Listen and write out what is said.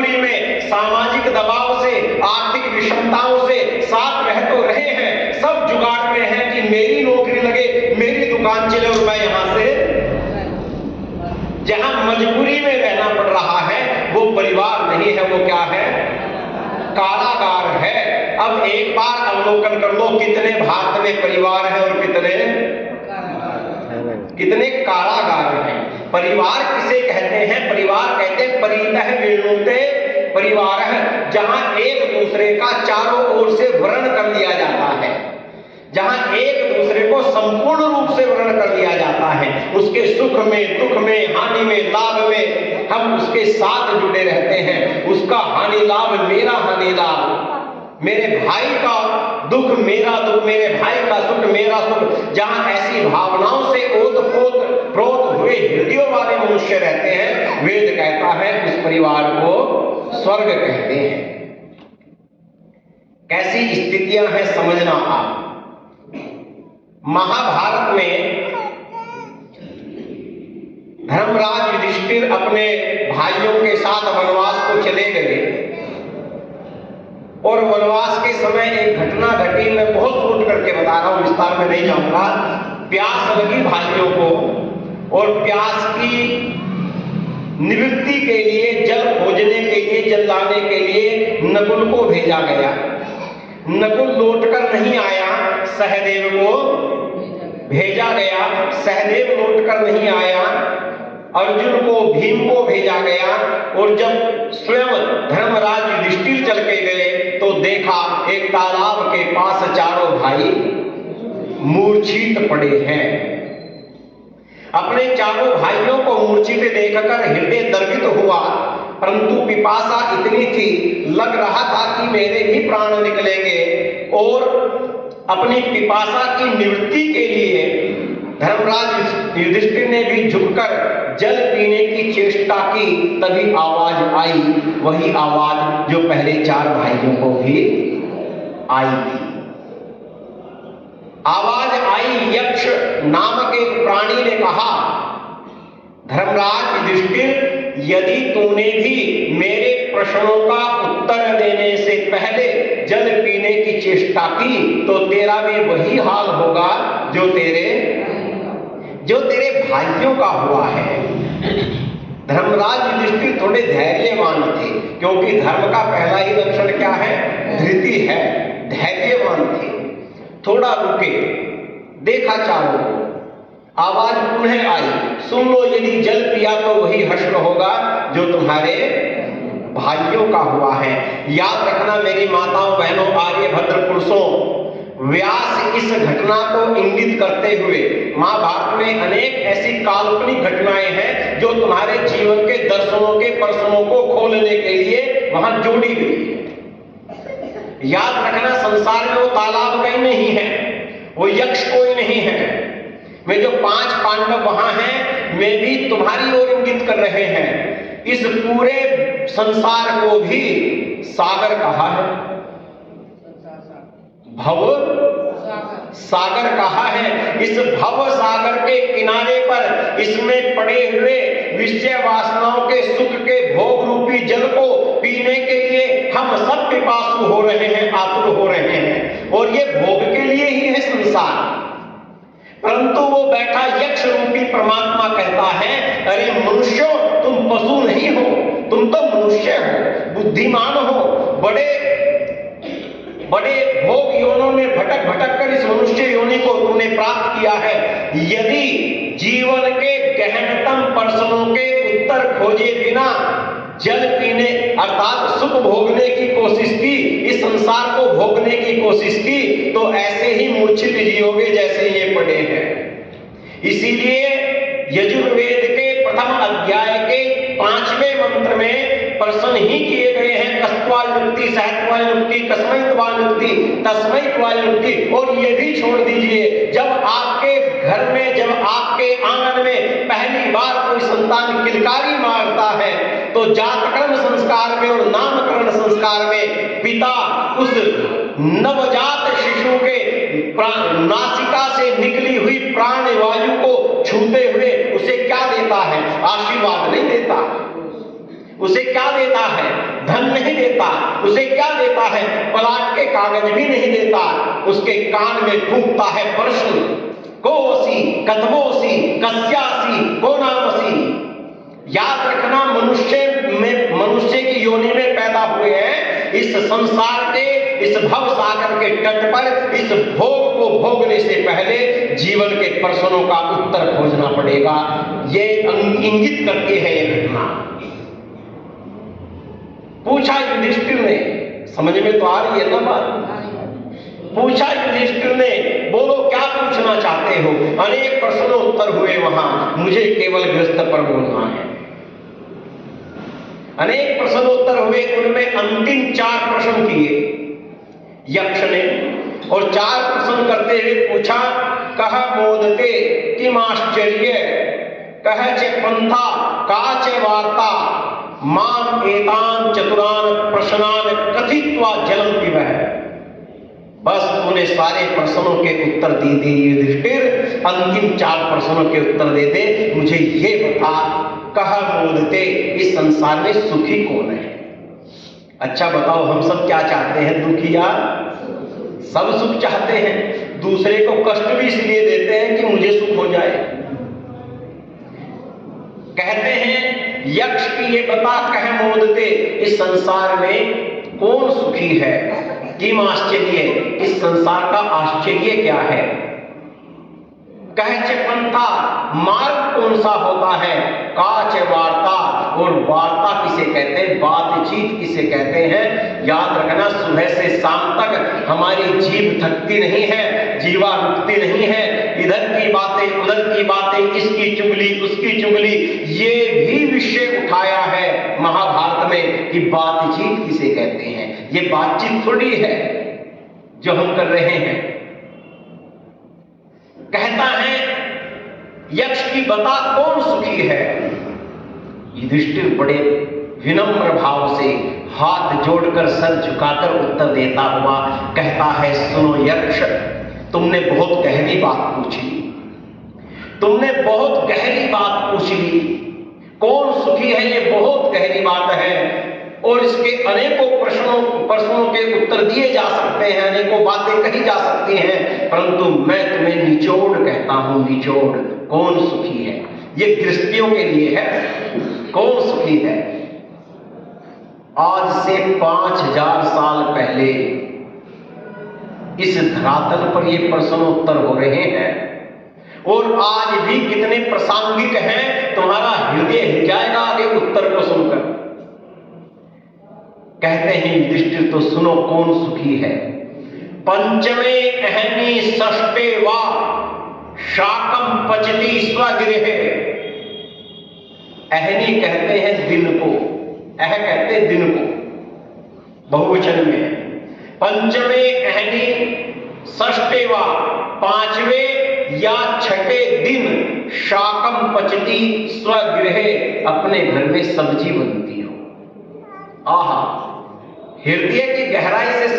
मजबूरी में, सामाजिक दबाव से, आर्थिक विषमताओं से साथ रह तो रहे हैं, सब जुगाड़ में है कि मेरी नौकरी लगे, मेरी दुकान चले और मैं यहां से। जहां मजबूरी में रहना पड़ रहा है वो परिवार नहीं है, वो क्या है? कारागार है। अब एक बार अवलोकन कर लो कितने भारत में परिवार है और कितने कारागार हैं। परिवार किसे कहते हैं? परिवार कहते हैं परितः विणुते परिवार है, जहां एक दूसरे का चारों ओर से वर्णन कर लिया जाता है, जहां एक दूसरे को संपूर्ण रूप से वर्णन कर लिया जाता है। उसके सुख में, दुख में, हानि में, लाभ में हम उसके साथ जुड़े रहते हैं। उसका हानि लाभ मेरा हानि लाभ, मेरे भाई का दुख मेरा दुख, मेरे भाई का सुख मेरा सुख। जहां ऐसी भावनाओं से ओतप्रोत प्रोत हुए हृदयों वाले मनुष्य रहते हैं, वेद कहता है उस परिवार को स्वर्ग कहते हैं। कैसी स्थितियां हैं समझना आप। महाभारत में धर्मराज युधिष्ठिर अपने भाइयों के साथ वनवास को चले गए और वनवास के समय एक घटना घटी। मैं बहुत सोच करके बता रहा हूं, विस्तार में नहीं जाऊंगा। प्यास लगी भाइयों को और प्यास की निवृत्ति के लिए, जल खोजने के लिए, जल लाने के लिए नकुल को भेजा गया। नकुल लौटकर नहीं आया, सहदेव को भेजा गया। सहदेव लौटकर नहीं आया, अर्जुन को, भीम को भेजा गया। और जब स्वयं धर्मराज युधिष्ठिर चल के गए तो देखा एक तालाब के पास चारों भाई मूर्छित पड़े हैं। अपने चारों भाइयों को मूर्छित देखकर हृदय द्रवित हुआ, परंतु पिपासा इतनी थी, लग रहा था कि मेरे भी प्राण निकलेंगे। और अपनी पिपासा की निवृत्ति के लिए धर्मराज युधिष्ठिर ने भी झुककर जल पीने की चेष्टा की। तभी आवाज आई, वही आवाज जो पहले चार भाइयों को भी आई थी। आवाज आई, यक्ष नामक एक प्राणी ने कहा, धर्मराज युधिष्ठिर, यदि तूने भी मेरे प्रश्नों का उत्तर देने से पहले जल पीने की चेष्टा की तो तेरा भी वही हाल होगा जो तेरे भाइयों का हुआ है। धर्मराज युधिष्ठिर थोड़े धैर्यवान थे, क्योंकि धर्म का पहला ही लक्षण क्या है? धृति है। धैर्यवान थे। थोड़ा रुके, देखा चारों को, आवाज पुनः आई, सुन लो, यदि जल पिया तो वही हश्र होगा जो तुम्हारे भाइयों का हुआ है। याद रखना मेरी माताओं, बहनों, आर्यभद्र पुरुषों, व्यास इस घटना को इंगित करते हुए महाभारत में अनेक ऐसी काल्पनिक घटनाएं हैं जो तुम्हारे जीवन के दर्शनों के प्रश्नों को खोलने के लिए वहां जोड़ी गई है। याद रखना, संसार में वो तालाब कहीं नहीं है, वो यक्ष कोई नहीं है। वे जो 5 पांडव वहां हैं, वे भी तुम्हारी ओर इंगित कर रहे हैं। इस पूरे संसार को भी सागर कहा है, भव सागर कहा है। इस भव सागर के किनारे पर इसमें पड़े हुए विषय वासनाओं के सुख के भोग रूपी जल को पीने के लिए हम सब पिपासु हो रहे हैं, आतुर हो रहे हैं। और ये भोग के लिए ही है संसार। परंतु वो बैठा यक्ष रूपी परमात्मा कहता है, अरे मनुष्यों, तुम पशु नहीं हो, तुम तो मनुष्य हो, बुद्धिमान हो। बड़े भोग योनों में भटक भटक कर इस मनुष्य योनि को तुमने प्राप्त किया है। यदि जीवन के गहनतम प्रश्नों के उत्तर खोजे बिना जल पीने अर्थात सुख भोगने की कोशिश की, इस संसार को भोगने की कोशिश की, तो ऐसे ही मूर्छित जियोगे जैसे ये पड़े हैं। इसीलिए यजुर्वेद के प्रथम अध्याय के 5वें मंत्र में प्रश्न ही किए गए हैं, कस्त्वायुक्ति, सहत्वायुक्ति, कस्मैत्वायुक्ति, तस्मैत्वायुक्ति। और ये भी छोड़ दीजिए, जब आपके घर में, जब आपके आंगन में पहली बार कोई संतान किलकारी मारता है तो जातकर्म संस्कार में और नामकरण संस्कार में पिता उस नवजात शिशु के नासिका से निकली हुई प्राण वायु को छूते हुए उसे क्या देता है? आशीर्वाद नहीं देता। उसे क्या देता है? धन नहीं देता। उसे क्या देता है? प्लाट के कागज भी नहीं देता। उसके कान में फूंकता है प्रश्न, को असी कतमोसी कस्यासी को नामसी। याद रखना, मनुष्य की योनि में पैदा हुए हैं। इस संसार के, इस भव सागर के तट पर इस भोग को भोगने से पहले जीवन के प्रश्नों का उत्तर खोजना पड़ेगा। ये इंगित करती है ये घटना। पूछा युधिष्ठिर ने, समझ में तो आ रही है ना बात? पूछा युधिष्ठिर ने, बोलो क्या पूछना चाहते हो? अनेक प्रश्नोत्तर हुए वहां, मुझे केवल गृहस्थ पर बोलना है। अनेक प्रश्नोत्तर हुए, उनमें अंतिम 4 प्रश्न किए यक्ष ने, और 4 प्रश्न करते हुए पूछा, कह मोदते किम आश्चर्य, कह च पंथा का च वार्ता, माम एतान चतुरान प्रश्नान कथित्वा जलम पिबह। बस उन्हें सारे प्रश्नों के उत्तर दे दे युधिष्ठिर, अंतिम 4 प्रश्नों के उत्तर दे दे। मुझे ये बता, कह मोदते, इस संसार में सुखी कौन है? अच्छा बताओ, हम सब क्या चाहते हैं? दुखिया सब सुख चाहते हैं। दूसरे को कष्ट भी इसलिए देते हैं कि मुझे सुख हो जाए। कहते हैं यक्ष की ये बता, कह मोदते, इस संसार में कौन सुखी है? किम आश्चर्य, इस संसार का आश्चर्य क्या है? कह च पंथा, मार्ग कौन सा होता है? काच वार्ता, और वार्ता किसे कहते हैं? बातचीत किसे कहते हैं? याद रखना, सुबह से शाम तक हमारी जीभ थकती नहीं है, जीवा रुकती नहीं है। इधर की बातें, उधर की बातें, इसकी चुगली, उसकी चुगली। ये भी विषय उठाया है महाभारत में कि बातचीत किसे कहते हैं। ये बातचीत थोड़ी है जो हम कर रहे हैं। कहता है यक्ष की बता, कौन सुखी है? युधिष्ठिर बड़े विनम्र भाव से हाथ जोड़कर सर झुकाकर उत्तर देता हुआ कहता है, सुनो यक्ष, तुमने बहुत गहरी बात पूछी, तुमने बहुत गहरी बात पूछ ली। कौन सुखी है, ये बहुत गहरी बात है, और इसके अनेकों प्रश्नों के उत्तर दिए जा सकते हैं, अनेकों बातें कही जा सकती हैं, परंतु मैं तुम्हें निचोड़ कहता हूं, निचोड़। कौन सुखी है? ये गृहस्थियों के लिए है। कौन सुखी है? आज से 5000 साल पहले इस धरातल पर ये प्रश्नोत्तर हो रहे हैं, और आज भी कितने प्रासंगिक हैं, तुम्हारा हृदय हिल जाएगा आगे उत्तर को सुनकर। कहते हैं युधिष्ठिर, तो सुनो कौन सुखी है? पंचमे अहनी षष्ठे वा शाकम पचती स्वगृह। अहनी कहते हैं दिन को, अह कहते हैं दिन को, बहुवचन में। पंचमे अहनी षष्ठे वा, 5वें या 6ठे दिन शाकम पचती स्वगृह, अपने घर में सब्जी बनती हो। आहा, हृदय की गहराई से